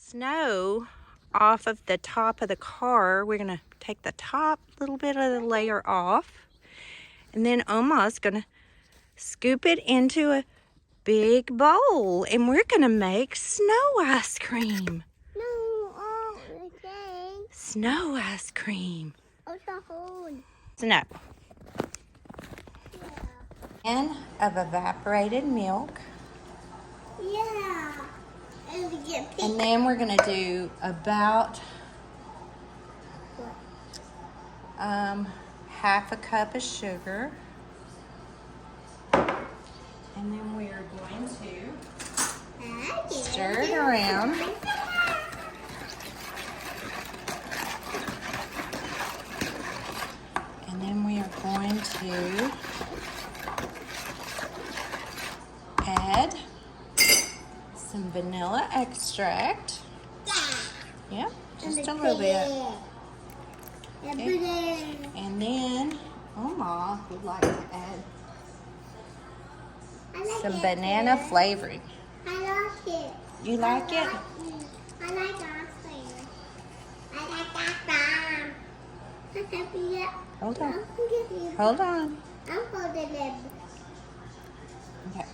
snow off of the top of the car. We're gonna take the top little bit of the layer off, and then Oma's gonna scoop it into a big bowl, and we're gonna make snow ice cream. Snow ice cream. Snow. And of evaporated milk. Yeah. And then we're gonna do about half a cup of sugar. And then we are going to stir it around. And then we are going to add some vanilla extract. Yeah, just a little bit. Okay. And then Oma would like to add some banana flavoring. I like it. You like it? I like ice cream. I like ice cream. Hold on. Hold on. I'm holding it. Okay.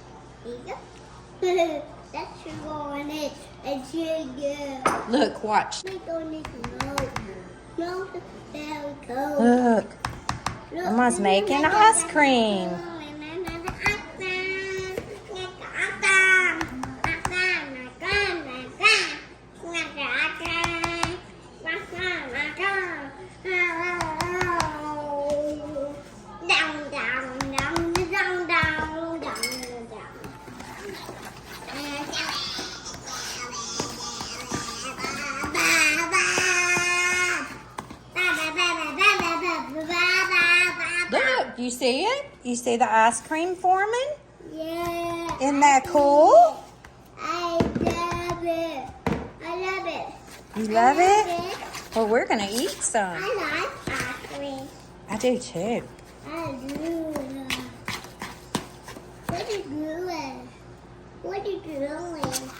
There you go. That's sugar on it. And sugar. Look, watch. We don't need to know. No, there we go. Look. Mama's making ice cream. Look, you see it? You see the ice cream forming? Yeah. Isn't that cool? I love it. I love it. You love it? Well, we're going to eat some. I like ice cream. I do too. I do. What are you doing? What are you doing?